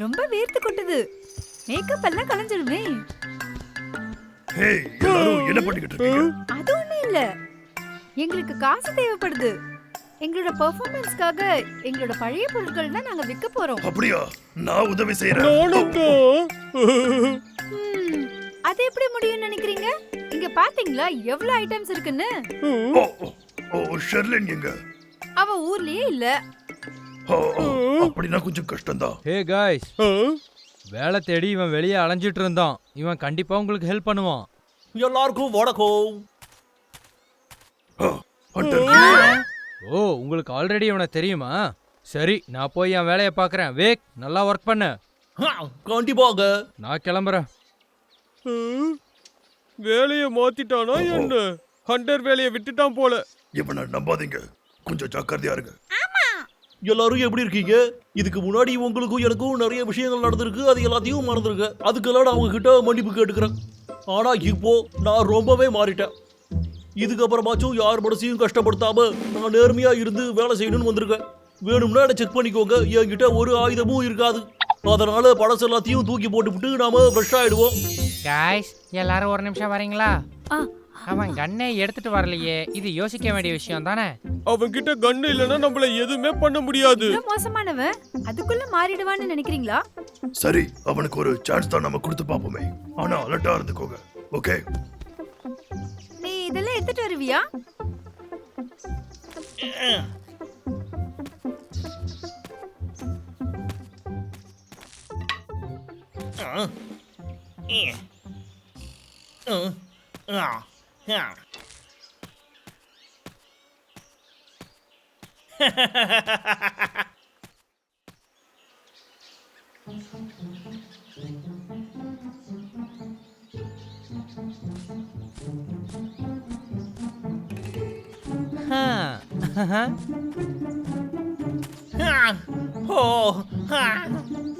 ரொம்ப வேர்த்து கொட்டுது. மேக்கப் எல்லாம் கலைஞ்சிடுமே. ஹேய், எல்லாரும் என்ன பண்ணிக்கிட்டு இருக்கீங்க? அது ஒண்ணும் இல்ல. எங்களுக்கு காசு தேவைப்படுது. எங்களோட பெர்ஃபார்மன்ஸ்க்காக எங்களோட பழைய பொருட்கள் தான் நாங்க விற்க போறோம். அப்படியா? நான் உதவி செய்யறேன். அது எப்படி முடியும்னு நினைக்கிறீங்க? இங்க பாத்தீங்களா எவ்வளவு ஐட்டம்ஸ் இருக்குன்னு? ஷெர்லின் எங்க? அவ ஊர்லயே இல்ல. அப்படினா கொஞ்சம் கஷ்டம்தான். ஹே गाइस, வேலை தேடி இவன் வெளியே அலைஞ்சிட்டு இருந்தான். இவன் கண்டிப்பா உங்களுக்கு ஹெல்ப் பண்ணுவான். எல்லாருக்கும் வணக்கம். ஓ, உங்களுக்கு ஆல்ரெடி இவனை தெரியுமா? சரி, நான் போய் என் வேலையை பார்க்கறேன். வேக், நல்லா ஒர்க் பண்ணு. கண்டிப்பாக. நான் கிளம்புறேன். வேலையை மாத்திட்டானா என்ன? ஹண்டர் வேலையை விட்டுட்டான் போல. இவனை நம்பாதீங்க, கொஞ்சம் ஜாக்கிரதையா இருங்க. எல்லாரும் எப்படி இருக்கீங்க? இதுக்கு முன்னாடி உங்களுக்கும் எனக்கும் நிறைய விஷயங்கள் நடந்திருக்கு. அது எல்லாத்தையும் மறந்துருக்கேன். அதுக்கெல்லாம் நான் அவங்க கிட்ட மன்னிப்பு கேட்டுக்கிறேன். ஆனா இப்போ நான் ரொம்பவே மாறிட்டேன். இதுக்கப்புறமாச்சும் யார் மனசையும் கஷ்டப்படுத்தாம நான் நேர்மையா இருந்து வேலை செய்யணும்னு வந்திருக்கேன். வேணும்னா என்ன செக் பண்ணிக்கோங்க. என்கிட்ட ஒரு ஆயுதமும் இருக்காது. அதனால பழசு எல்லாத்தையும் தூக்கி போட்டுவிட்டு நாம ஃப்ரெஷ் ஆயிடுவோம். காய்ஸ், எல்லாரும் ஒரு நிமிஷம் வரீங்களா? அவன் கண்ணை எடுத்துட்டு வரலையே, இது யோசிக்க வேண்டிய விஷயம் தானே. அவன் கிட்ட கன் இல்லனா நம்மள எதுவுமே பண்ண முடியாது. மோசமானவன் அதுக்குள்ள மாறிடுவான்னு நினைக்கிறீங்களா? சரி, அவனுக்கு ஒரு சான்ஸ் தான் நம்ம கொடுத்து பாப்போமே. ஆனா அலர்ட்டா இருந்துக்கோங்க. ஓகே? நீ இதெல்லாம் எடுத்துட்டு வருவியா?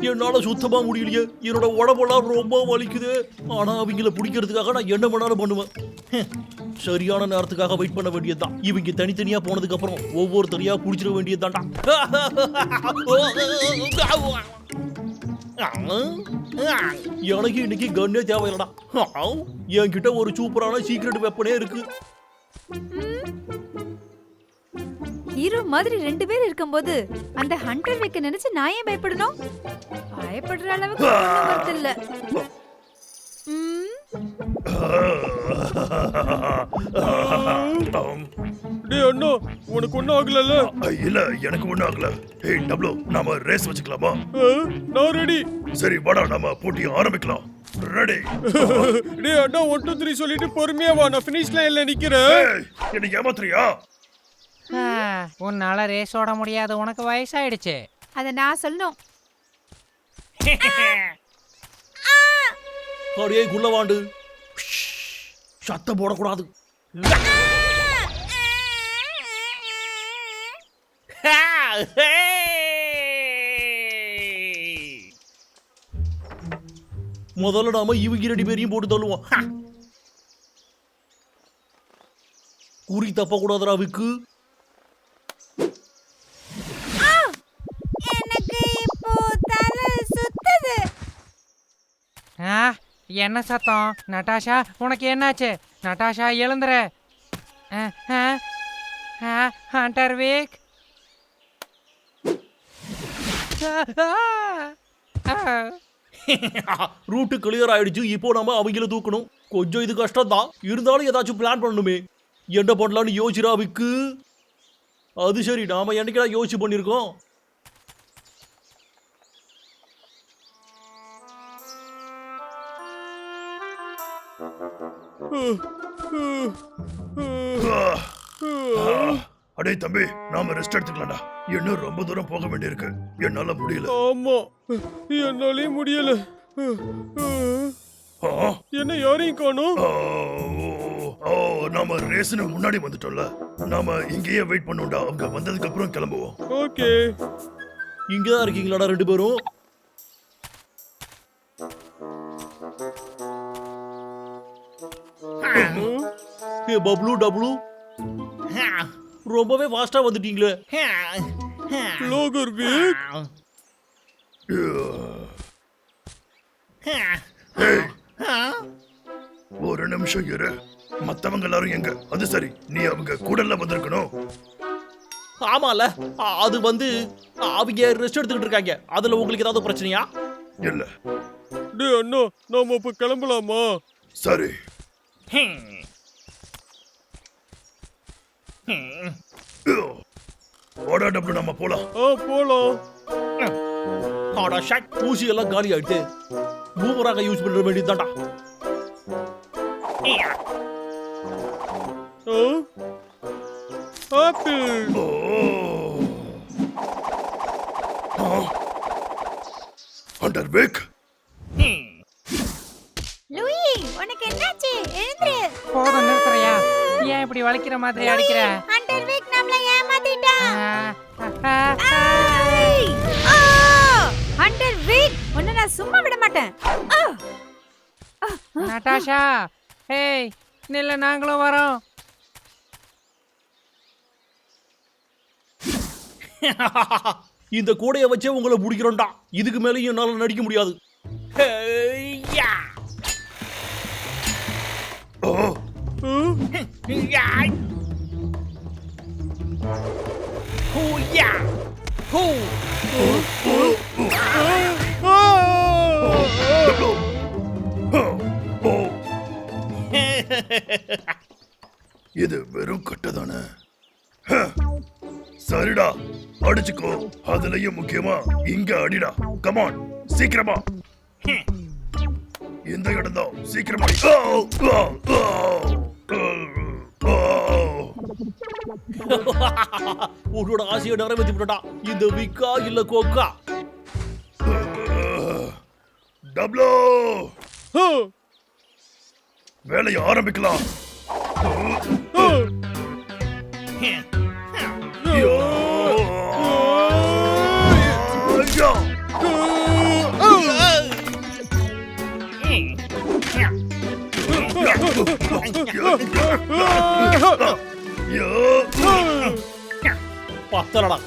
என்னால சுத்தமா முடியலையே. என்னோட உடம்பெல்லாம் ரொம்ப வலிக்குது. ஆனா அவங்கள பிடிக்கிறதுக்காக நான் என்ன வேணாலும் பண்ணுவேன். சரியான நேரத்துக்காக வெயிட் பண்ண வேண்டியதுதான். இவங்க தனித்தனியா போனதுக்கு அப்புறம் ஒவ்வொருத்தரையா பிடிச்சிட வேண்டியதுதான்டா. எனக்கு இன்னைக்கு கன்னே தேவையில்லடா. என்கிட்ட ஒரு சூப்பரான சீக்ரெட் வெப்பனே இருக்கு. ஹீரோ மாதிரி 2 பேர் இருக்கும்போது அந்த ஹண்டர் வைக்க நினைச்சு நான் ஏன் பயப்படணும்? பயப்படுற அளவுக்கு ஒண்ணும் வருது இல்ல. டேய் அண்ணா, உனக்கு ஒண்ணும் ஆகலல? இல்ல, எனக்கு ஒண்ணும் ஆகல. ஏய் டப்ளு, நாம ரேஸ் வச்சுக்கலாமா? நான் ரெடி. சரி வாடா, நாம போட்டி ஆரம்பிக்கலாம். ரெடி? டேய் அண்ணா, 1 2 3 சொல்லிட்டு பொறுமையா வா. நான் ஃபினிஷ் லைன்ல நிக்கிறேன். என்ன ஏமாத்துறியா? உன்னால ரேஸ் ஓட முடியாது, உனக்கு வயசாயிடுச்சு. அத நான் சொல்லணும். அடே குள்ளவாண்டு, சத்தம் போடக்கூடாது. முதல்ல நாம இவங்க 2 பேரையும் போட்டு தள்ளுவோம். குறி தப்ப கூடாதுடா விக்கு. எனக்கு இப்போ தலை சுத்துது. என்ன சத்தம்? நட்டாஷா, உனக்கு என்னாச்சு? நட்டாஷா எழுந்துற. Hunter weak. ரூட்டு கிளியர் ஆயிடுச்சு. இப்போ நம்ம அவங்கள தூக்கணும். கொஞ்சம் இது கஷ்டம் தான், இருந்தாலும் ஏதாச்சும் பிளான் பண்ணணுமே. என்ன பண்ணலாம்னு யோசிரா விக்கு. அது சரி, நாம என்னைக்கா யோசிச்சு பண்ணிருக்கோம். அடே தம்பி, நாம ரெஸ்ட் எடுத்துக்கலாம்டா. இன்னும் ரொம்ப தூரம் போக வேண்டியிருக்கு. என்னால முடியல. ஆமா, என்னாலே முடியல. என்ன யாரையும் காணோம்? நாம ரேஸ்னு முன்னாடி வந்துட்டோம்ல. நாம இங்கேயே வெயிட் பண்ணுவோம்டா. அவங்க வந்ததுக்கு அப்புறம் கிளம்புவோம். ஓகே. இங்கதான் இருக்கீங்களாடா 2 பேரும்? பப்ளு டப்ளு, ரொம்பவே ஃபாஸ்டா வந்துட்டீங்களே. லோகர் வீக். ஏய், ஒரு நிமிஷம் இரு. மத்தவங்க எல்லாரும் எங்க? அது சரி, நீ அவங்க கூடல வந்திருக்கணும். ஆமால, அது வந்து அவங்க ரெஸ்ட் எடுத்துக்கிட்டு இருக்காங்க. அதுல உங்களுக்கு ஏதாவது பிரச்சனையா? இல்ல. டேய் அண்ணா, நாம இப்ப கிளம்பலாமா? சரி. ஓடா டப்பு, நம்ம போலாம். போலாம். ஆடா ஷாக், ஊசி எல்லாம் காலி ஆயிடுச்சு. பூமராக யூஸ் பண்ற வேண்டியதுதான்டா. Apple. Oh. Hunter wake. Louie, உனக்கு என்னாச்சு? எழுந்திரு. போதும் நிறுத்துறியா? ஏன் இப்படி வலிக்கிற மாதிரி அடிக்கிற? ஹண்டர் வீக் நம்மள ஏமாத்திட்டான். ஏய், ஹண்டர் வீக், உன்னை நான் சும்மா விட மாட்டேன். நட்டாஷா, ஏய் நில்ல, நாங்களும் வரோம். இந்த கூடைய வச்சே உங்களை பிடிக்கிறோம்டா. இதுக்கு மேலேயும் என்னால நடிக்க முடியாது. ஹேய்யா. ஓ. யாய். ஹூயா. ஹூ. டப்பு. ஓ. இது வெறும் கட்டதானே? சரிடா, அடிச்சுக்கோ. அதுலயும் முக்கியமா இங்க அடிடா. கமான், சீக்கிரமா. இந்த இடம் தான், சீக்கிரமா அடி. உன்னோட ஆசையை நிறைவேற்றி விட்டா. இந்த விக்கா இல்ல கோக்கா? டப்ளோ, வேலையை ஆரம்பிக்கலாம். ஐயோ. ஐயா. பத்தலடா.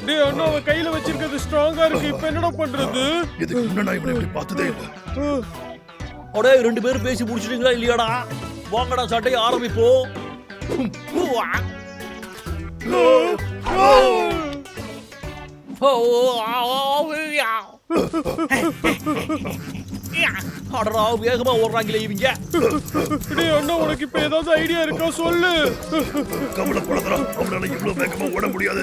டேய் அண்ணா, அவன் கையில வச்சிருக்கிறது ஸ்ட்ராங்கா இருக்கு. இப்ப என்னடா பண்றது? இதுக்கு முன்ன நான் இவனை இப்படி பார்த்ததே இல்லை. அடே, ரெண்டு பேரும் பேசி முடிச்சிட்டீங்களா இல்லையாடா? வாங்கடா, சட்டையை ஆரம்பிப்போம். அடடா, வேகமா ஓடுறாங்களே இவங்க. டேய் அண்ணா, உனக்கு இப்ப ஏதாவது ஐடியா இருக்கா? சொல்லு. கவலைப்படாதடா, அவனால இவ்வளவு வேகமா ஓட முடியாது.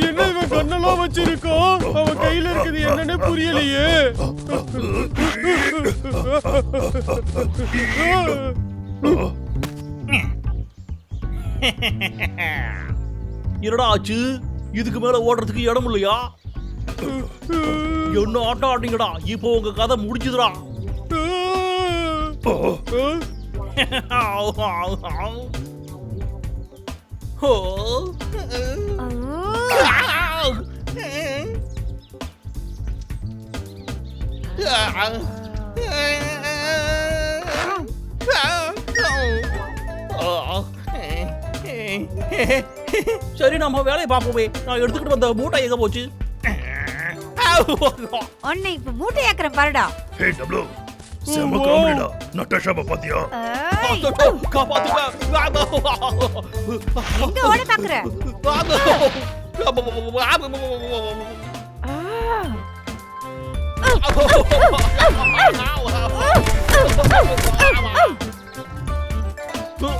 என்ன இவன் கண்ணெல்லாம் வச்சிருக்கான்? அவன் கையில இருக்குது என்னன்னு புரியலையே. என்னடா ஆச்சு? இதுக்கு மேல ஓடுறதுக்கு இடம் இல்லையா? என்ன ஆட்டம் ஆட்டீங்கடா? இப்போ உங்க கதை முடிச்சுதுடா. சரி, நம்ம வேலையை பார்ப்போமே. நான் எடுத்துக்கிட்டு வந்த மூட்டை எங்க போச்சு? உன்னை இப்ப மூட்டையாக்குறேன் பாருடா. ஹே டப்ளோ, செம காமெடிடா. நட்டாஷாவை பாத்தியா? ஏய், காப்பாத்துங்க. எங்க ஓட பாக்குற?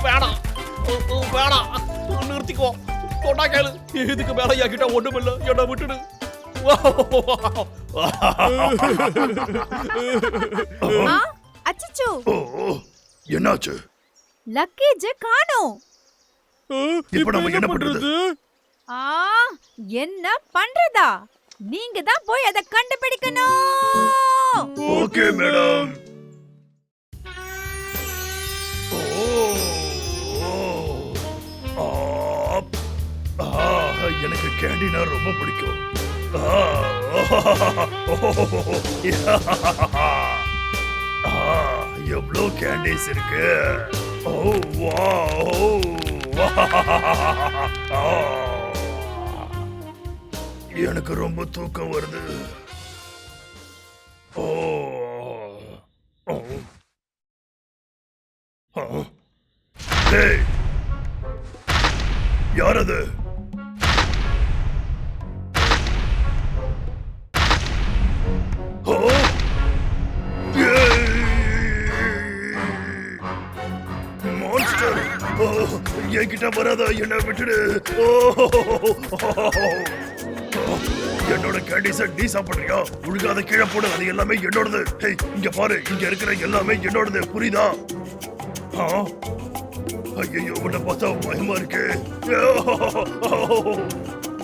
வேணாம், வேணாம், நிறுத்திக்கோ. தொண்டா கேளு. இதுக்கு மேல என்கிட்ட ஒண்ணும் இல்ல. என்ன விட்டுடு. அச்சச்சோ, ஓ, என்னாச்சு? லக்கேஜ் காணோம். இப்ப நம்ம என்ன பண்றது? ஆ, என்ன பண்றதா? நீங்க தான் போய் அதை கண்டுபிடிக்கணும். Okay madam. எனக்கு கேண்டீனா ரொம்ப பிடிக்கும். எவ்வளோ கேண்டீஸ் இருக்கு. ஓ வாவ் எனக்கு ரொம்ப தூக்கம் வருது. ஓ ஓ. டேய், யார் அது? ஓ மான்ஸ்டர், என்கிட்ட வராத, என்ன விட்டுடு. ஓ என்னோட கேண்டிஸ நீ சாப்பிடுறியா? ஒழுங்காத கீழே போடு, அது எல்லாமே என்னோடது. ஹேய், இங்க பாரு, இங்க இருக்கிற எல்லாமே என்னோடது, புரியுதா? ஐயோ, உன்னை பார்த்தா பயமா இருக்கு.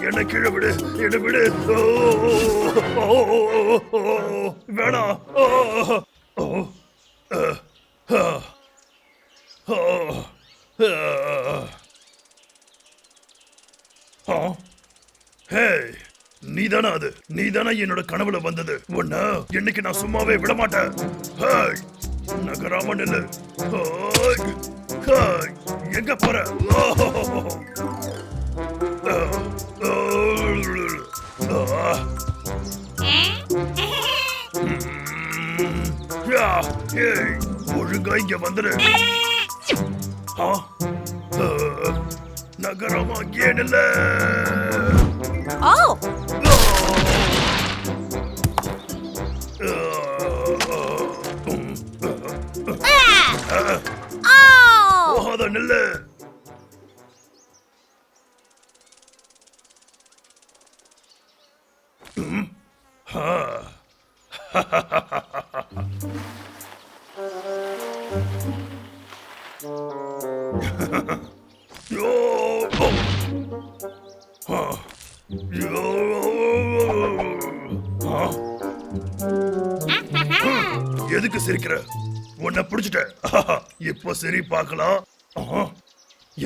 என்ன கீழே விடு, என்ன விடு. வேணாம். ஹேய், நீதானா அது? நீதானா என்னோட கனவுல வந்தது? உன்ன என்னைக்கு நான் சும்மாவே விட மாட்டேன். ஹேய், நகராம நில்லு. ஹேய், ஹேய், எங்க போற? ஹேய், ஒழுங்கா இங்க வந்துரு. நகராம அங்கேயே நில்லு. ஓ போகாத, நில்லு. எதுக்கு சிரிக்கிற? உன்னை பிடிச்சிட்டேன். இப்ப சரி, பார்க்கலாம்.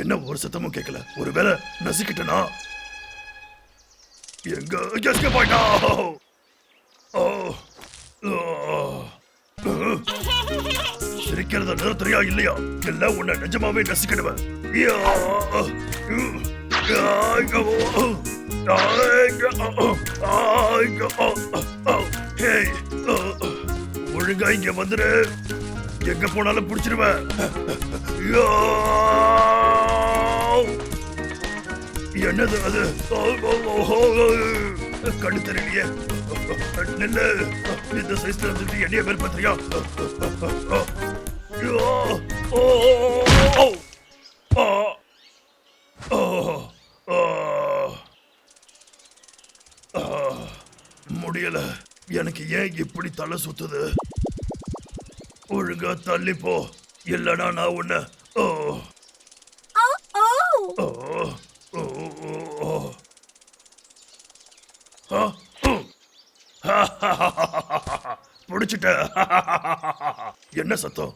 என்ன ஒரு சத்தமும் கேட்கல? ஒருவேளை நசிக்கிட்டனா? எங்க எஸ்கேப் ஆயிட்டா? சிரிக்கிறத நிறுத்துறியா இல்லையா? இல்ல உன்னை நிஜமாவே நசிக்கிடுவேன். ஒழுங்கா இங்க வந்துரு, எங்க போனாலும் புடிச்சிருவேன். என்னது அது? கண்ணு தெரியலையே. நில்லு, இந்த சைஸ்ல இருந்துட்டு என்னைய பேர் பத்திரியா? முடியல, எனக்கு ஏன் இப்படி தலை சுத்துது? ஒழுங்கா தள்ளி போ, இல்லனா நான் உன்ன. புடிச்சிட்ட. என்ன சத்தம்?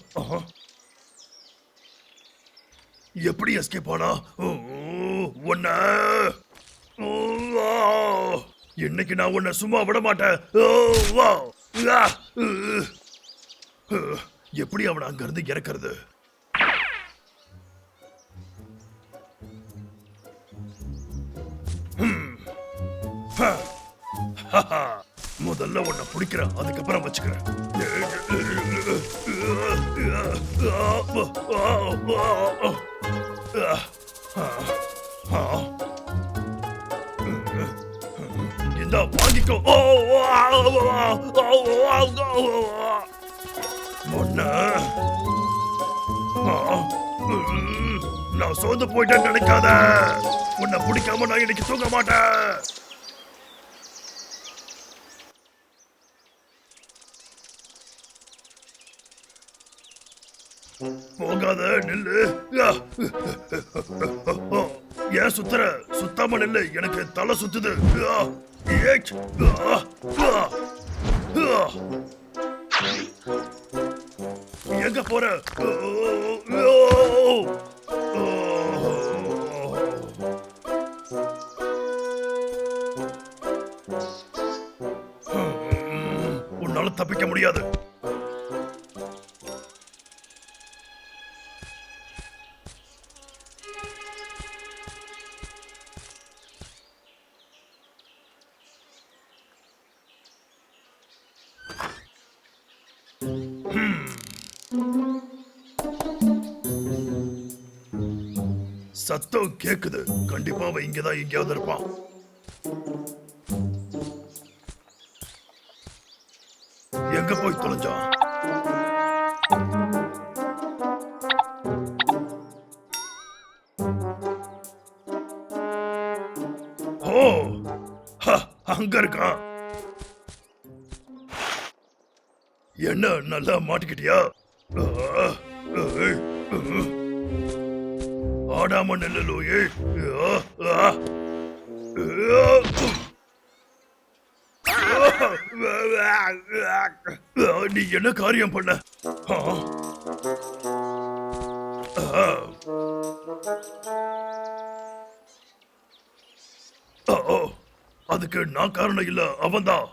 எப்படி எஸ்கேப் ஆனா? உன்ன இன்னைக்கு நான் உன்னை சும்மா விட மாட்டேன். எப்படி அவனை அங்க இருந்து இறக்குறது? முதல்ல உன்னை பிடிக்கிறேன், அதுக்கப்புறம் வச்சுக்கிறேன். இந்த வாங்கிக்கோ. நான் சோர்ந்து போயிட்டேன்னு நினைக்காத. உன்னை பிடிக்காம நான் இன்னைக்கு தூங்க மாட்டேன். போகாத, நில்லு. ஏன் சுத்துற? சுத்தாம நில்லு, எனக்கு தலை சுத்துது. எங்க போற? உன்னால தப்பிக்க முடியாது. சத்தம் கேக்குது. கண்டிப்பா அவன் இங்கதான் எங்கேயாவது இருப்பான். எங்க போய் தொலைஞ்சான்? ஓ, அங்க இருக்கான். என்ன நல்லா மாட்டிக்கிட்டியா? ஆடாம நெல்ல லூயி. நீ என்ன காரியம் பண்ண? அதுக்கு நான் காரணம் இல்ல, அவன்தான்.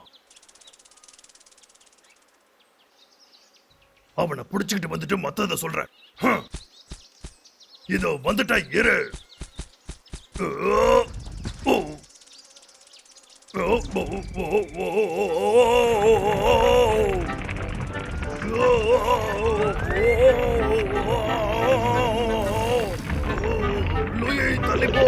அவனை புடிச்சுக்கிட்டு வந்துட்டு மத்தத சொல்றேன். இதோ வந்துட்டா இரு. லூயி தள்ளி போ.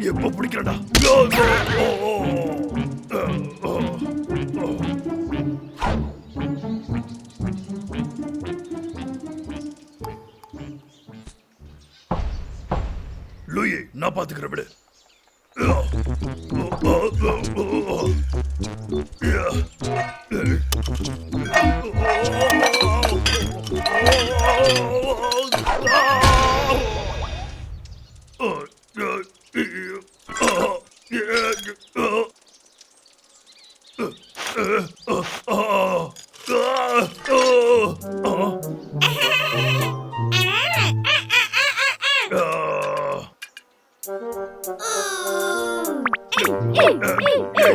எப்ப பிடிக்கிறடா? லூயி, நான் பாத்துக்கிறேன், விடு.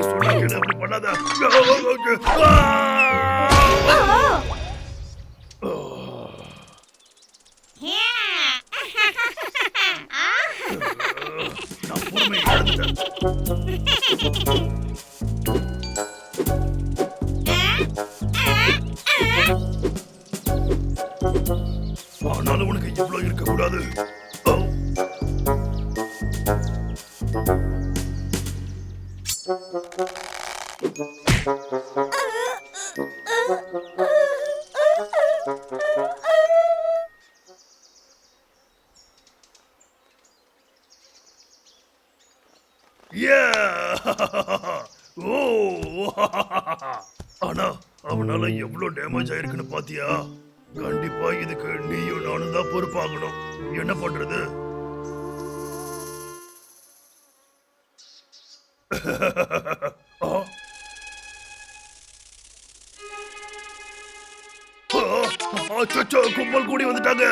சொன்னா கேளு, அப்படி பண்ணாத. நான் பொறுமையை இழந்துட்டேன். ஆனாலும் உனக்கு இவ்வளவு இருக்க கூடாது. ஆனா அவனால எவ்வளவு டேமேஜ் ஆயிருக்குன்னு பாத்தியா? கண்டிப்பா இதுக்கு நீயும் நானும் தான் பொறுப்பாகணும். என்ன பண்றது? கும்பல் கூடி வந்துட்டாங்க.